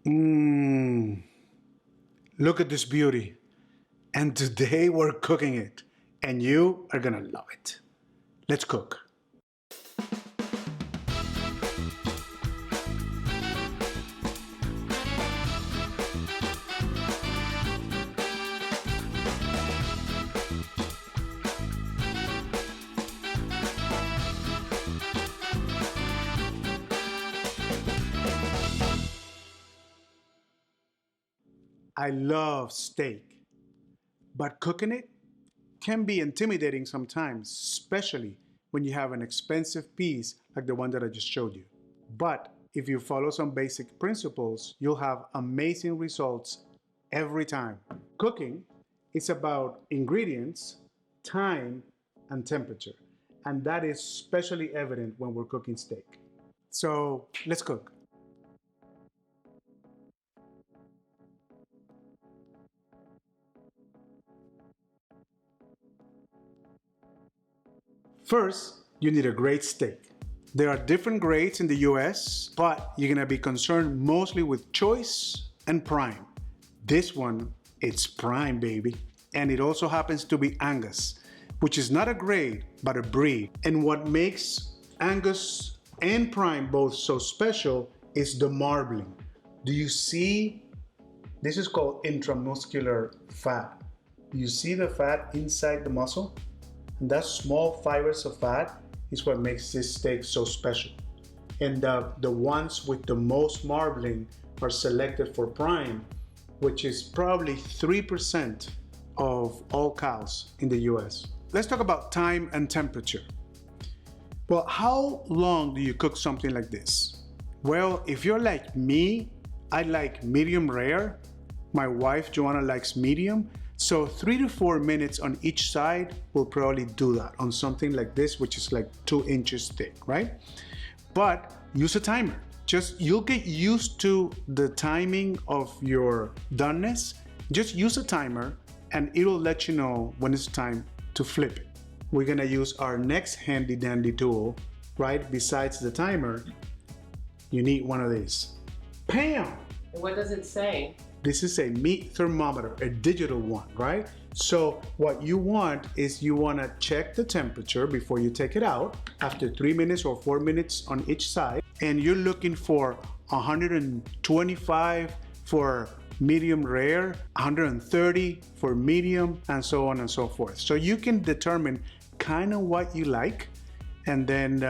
Mmm, look at this beauty. And today we're cooking it, and you are gonna love it. Let's cook. I love steak, but cooking it can be intimidating sometimes, especially when you have an expensive piece like the one that I just showed you. But if you follow some basic principles, you'll have amazing results every time. Cooking is about ingredients, time, and temperature. And that is especially evident when we're cooking steak. So let's cook. First, you need a great steak. There are different grades in the US, but you're gonna be concerned mostly with choice and prime. This one, it's prime, baby. And it also happens to be Angus, which is not a grade, but a breed. And what makes Angus and prime both so special is the marbling. Do you see? This is called intramuscular fat. Do you see the fat inside the muscle? And that small fibers of fat is what makes this steak so special. And the ones with the most marbling are selected for prime, which is probably 3% of all cows in the US. Let's talk about time and temperature. Well, how long do you cook something like this? Well, if you're like me, I like medium rare. My wife, Joanna, likes medium. So 3 to 4 minutes on each side will probably do that on something like this, which is like 2 inches thick, right? But use a timer. You'll get used to the timing of your doneness. Just use a timer and it'll let you know when it's time to flip it. We're gonna use our next handy dandy tool, right? Besides the timer, you need one of these. Bam! What does it say? This is a meat thermometer, a digital one, right? So what you want is you wanna check the temperature before you take it out after 3 minutes or 4 minutes on each side. And you're looking for 125 for medium rare, 130 for medium, and so on and so forth. So you can determine kind of what you like, and then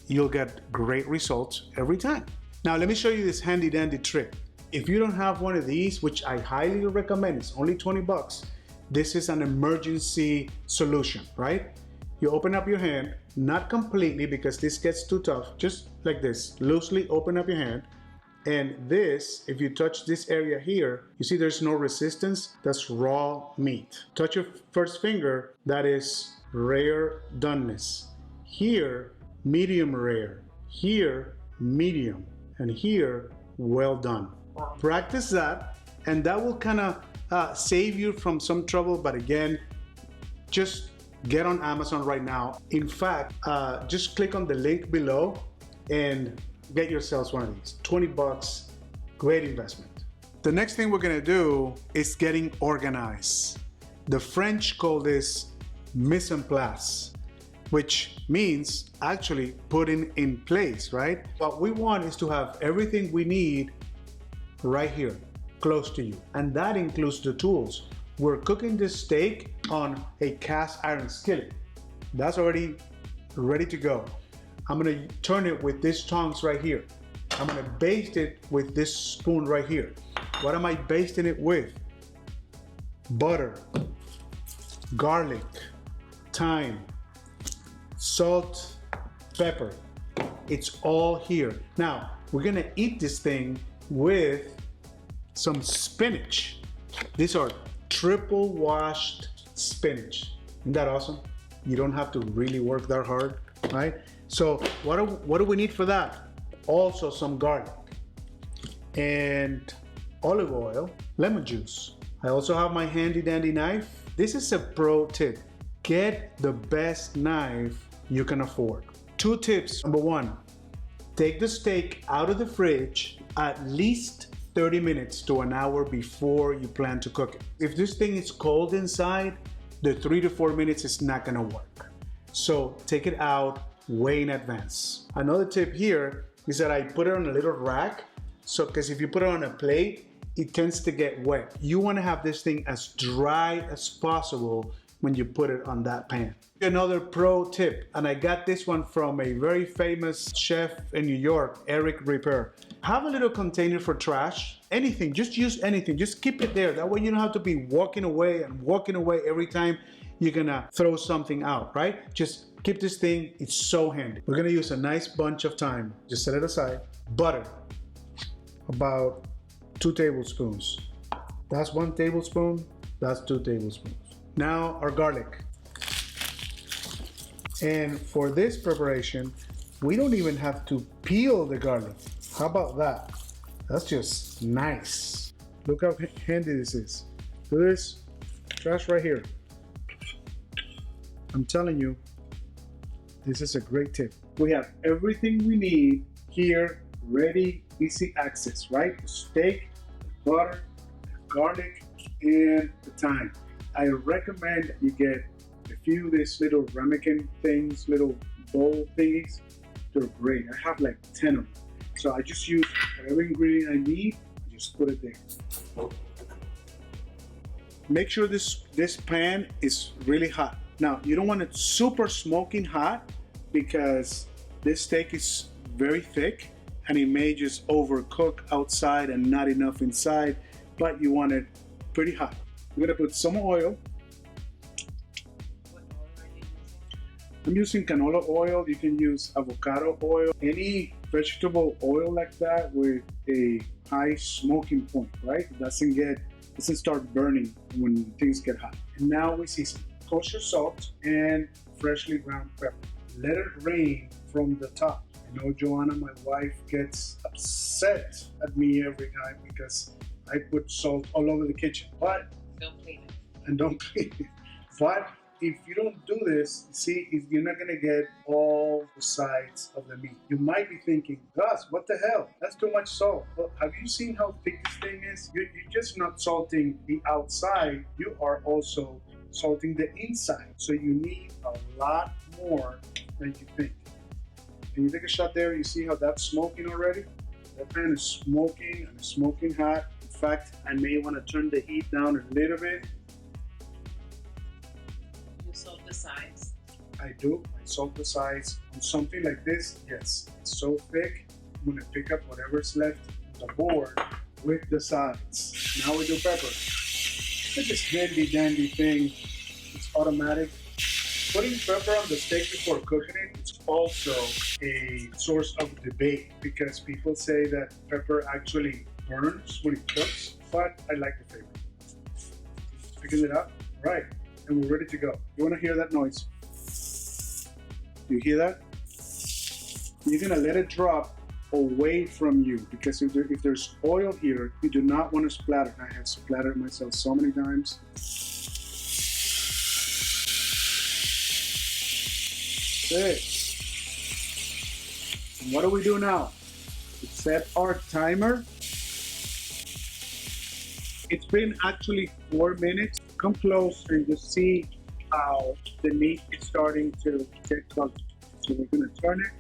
you'll get great results every time. Now let me show you this handy dandy trick. If you don't have one of these, which I highly recommend, it's only 20 bucks. This is an emergency solution, right? You open up your hand, not completely because this gets too tough, just like this, loosely open up your hand. And this, if you touch this area here, you see there's no resistance, that's raw meat. Touch your first finger, that is rare doneness. Here, medium rare. Here, medium. And here, well done. Practice that, and that will kind of save you from some trouble. But again, just get on Amazon right now. In fact, just click on the link below and get yourselves one of these. 20 bucks, great investment. The next thing we're gonna do is getting organized. The French call this mise en place, which means actually putting in place, right? What we want is to have everything we need right here, close to you. And that includes the tools. We're cooking this steak on a cast iron skillet. That's already ready to go. I'm gonna turn it with these tongs right here. I'm gonna baste it with this spoon right here. What am I basting it with? Butter, garlic, thyme, salt, pepper. It's all here. Now, we're gonna eat this thing with some spinach. These are triple washed spinach. Isn't that awesome? You don't have to really work that hard, right? So what do we need for that? Also some garlic and olive oil, lemon juice. I also have my handy dandy knife. This is a pro tip. Get the best knife you can afford. 2 tips. Number 1, take the steak out of the fridge at least 30 minutes to an hour before you plan to cook it. If this thing is cold inside, the 3 to 4 minutes is not gonna work. So take it out way in advance. Another tip here is that I put it on a little rack. So, because if you put it on a plate, it tends to get wet. You wanna have this thing as dry as possible when you put it on that pan. Another pro tip, and I got this one from a very famous chef in New York, Eric Ripper. Have a little container for trash. Anything, just use anything. Just keep it there. That way you don't have to be walking away every time you're gonna throw something out, right? Just keep this thing, it's so handy. We're gonna use a nice bunch of thyme. Just set it aside. Butter, about 2 tablespoons. That's 1 tablespoon, that's 2 tablespoons. Now our garlic. And for this preparation, we don't even have to peel the garlic. How about that? That's just nice. Look how handy this is. Do this, trash right here. I'm telling you, this is a great tip. We have everything we need here, ready, easy access, right? The steak, the butter, the garlic, and the thyme. I recommend that you get a few of these little ramekin things, little bowl thingies. They're great. I have like 10 of them. So I just use whatever ingredient I need, I just put it there. Make sure this pan is really hot. Now, you don't want it super smoking hot because this steak is very thick and it may just overcook outside and not enough inside, but you want it pretty hot. We're gonna put some oil. What oil are you using? I'm using canola oil. You can use avocado oil, any vegetable oil like that with a high smoking point, right? It doesn't start burning when things get hot. And now we season kosher salt and freshly ground pepper. Let it rain from the top. I know Joanna, my wife, gets upset at me every time because I put salt all over the kitchen, but Don't clean it. and don't clean it. But if you don't do this, see, you're not gonna get all the sides of the meat. You might be thinking, Gus, what the hell? That's too much salt. Well, have you seen how thick this thing is? You're just not salting the outside, you are also salting the inside. So you need a lot more than you think. Can you take a shot there? You see how that's smoking already? That pan is smoking and it's smoking hot. In fact, I may want to turn the heat down a little bit. You salt the sides. I do. I salt the sides. On something like this, yes, it's so thick, I'm gonna pick up whatever's left on the board with the sides. Now we do pepper. It's this handy dandy thing. It's automatic. Putting pepper on the steak before cooking it is also a source of debate because people say that pepper actually burns when it cooks, but I like the flavor. Picking it up, right, and we're ready to go. You wanna hear that noise? You hear that? You're gonna let it drop away from you because if there's oil here, you do not want to splatter. I have splattered myself so many times. That's it. And what do we do now? We set our timer. It's been actually 4 minutes. Come close and just see how the meat is starting to get cooked. So we're gonna turn it.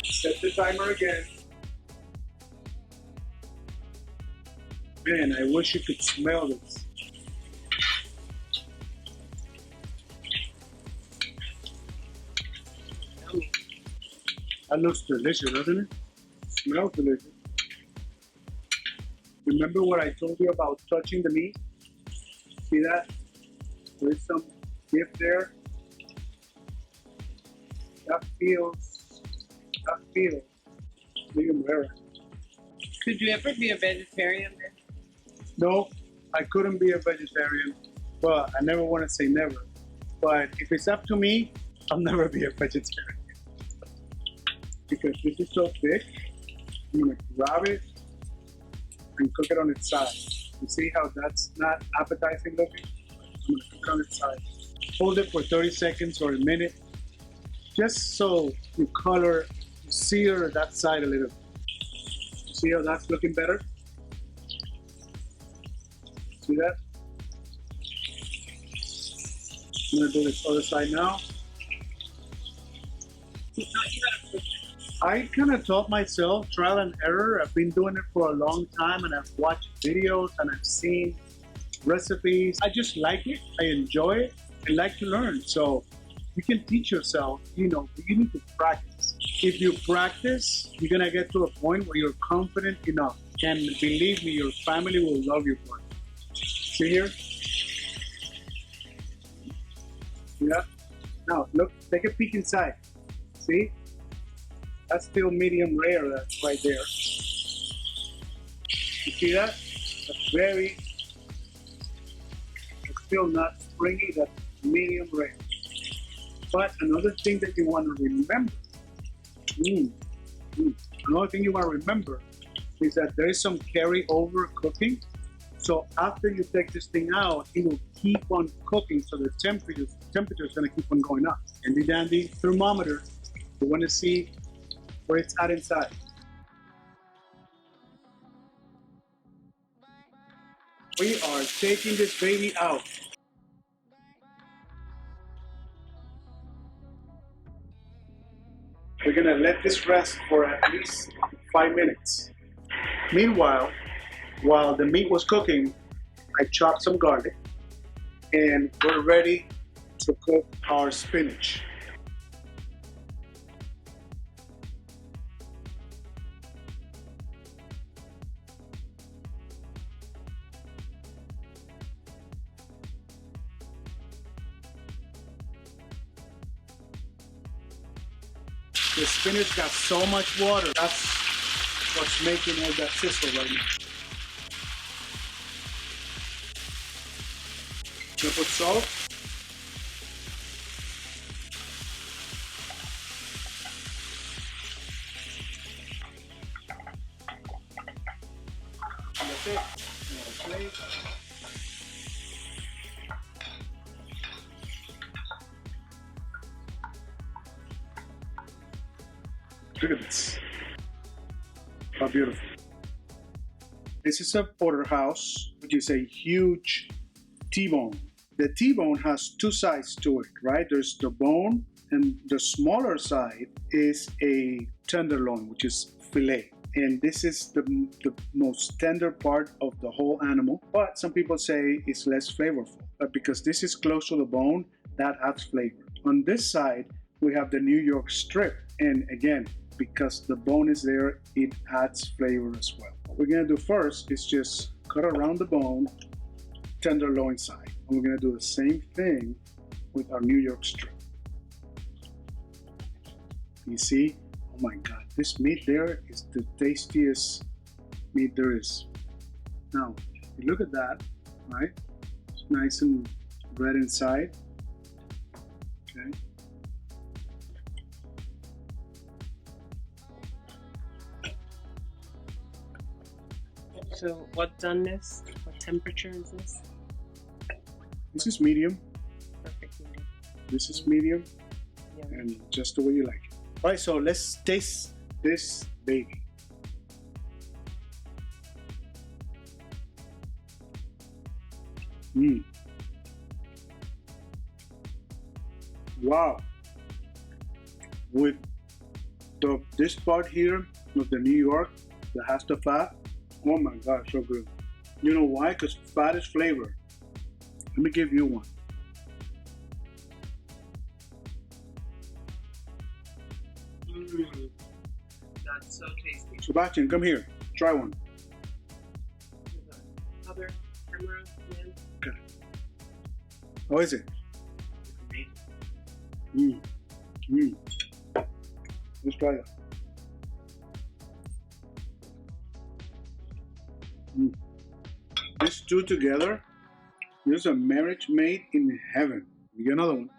Set the timer again. Man, I wish you could smell this. Yummy. That looks delicious, doesn't it? Smells delicious. Remember what I told you about touching the meat? See that? There's some dip there. That feels medium rare. Could you ever be a vegetarian then? No, I couldn't be a vegetarian, but I never want to say never. But if it's up to me, I'll never be a vegetarian. Because this is so thick, I'm gonna grab it and cook it on its side. You see how that's not appetizing looking? I'm gonna cook it on its side. Hold it for 30 seconds or a minute, just so the color sear that side a little. See how that's looking better? See that? I'm gonna do this other side now. I kind of taught myself trial and error. I've been doing it for a long time and I've watched videos and I've seen recipes. I just like it. I enjoy it. I like to learn. So you can teach yourself, you know, but you need to practice. If you practice, you're gonna get to a point where you're confident enough. And believe me, your family will love you for it. See here? Yeah. Now look, take a peek inside. See? That's still medium rare, that's right there. You see that? That's very, it's still not springy, that's medium rare. But another thing that you want to remember, another thing you want to remember is that there is some carryover cooking. So after you take this thing out, it will keep on cooking, so the temperature is going to keep on going up. Handy dandy thermometer, you want to see where it's at inside. We are taking this baby out. We're gonna let this rest for at least 5 minutes. Meanwhile, while the meat was cooking, I chopped some garlic and we're ready to cook our spinach. The spinach got so much water. That's what's making all that sizzle right now. You put salt. And that's it. Plate. Look at this. How beautiful. This is a porterhouse, which is a huge T-bone. The T-bone has two sides to it, right? There's the bone, and the smaller side is a tenderloin, which is fillet. And this is the most tender part of the whole animal. But some people say it's less flavorful. But because this is close to the bone, that adds flavor. On this side, we have the New York strip. And again, because the bone is there, it adds flavor as well. What we're gonna do first is just cut around the bone, tenderloin side. And we're gonna do the same thing with our New York strip. You see? Oh my God, this meat there is the tastiest meat there is. Now, you look at that, right? It's nice and red inside. Okay. So what doneness? What temperature is this? This is medium. Perfect medium. This is medium. Yeah. And just the way you like it. All right, so let's taste this baby. Wow. With this part here of the New York that has the fat, oh my God, so good. You know why? Because fat is flavor. Let me give you one. That's so tasty. Sebastian, come here. Try one. Other camera, man. Okay. How is it? Let's try it. These two together, there's a marriage made in heaven. We get another one.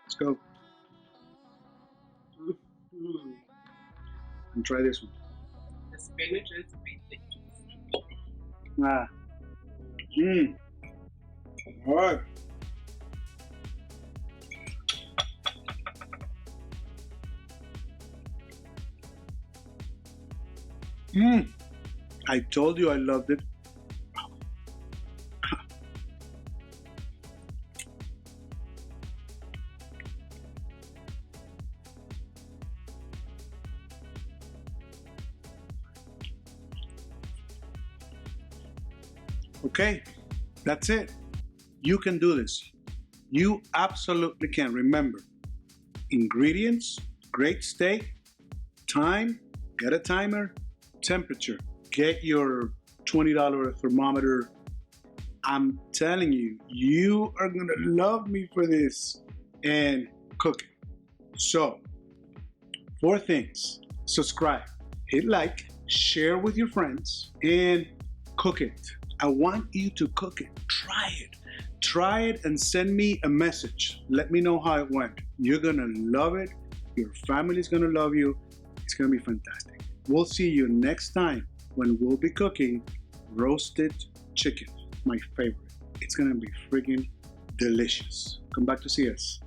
Let's go. And try this one. The spinach is basic. All right. I told you I loved it. Okay, that's it. You can do this. You absolutely can. Remember, ingredients, great steak, time, get a timer, temperature, get your $20 thermometer. I'm telling you, you are gonna love me for this, and cook it. So, 4 things: subscribe, hit like, share with your friends, and cook it. I want you to cook it. Try it and send me a message. Let me know how it went. You're gonna love it. Your family's gonna love you. It's gonna be fantastic. We'll see you next time when we'll be cooking roasted chicken, my favorite. It's gonna be friggin' delicious. Come back to see us.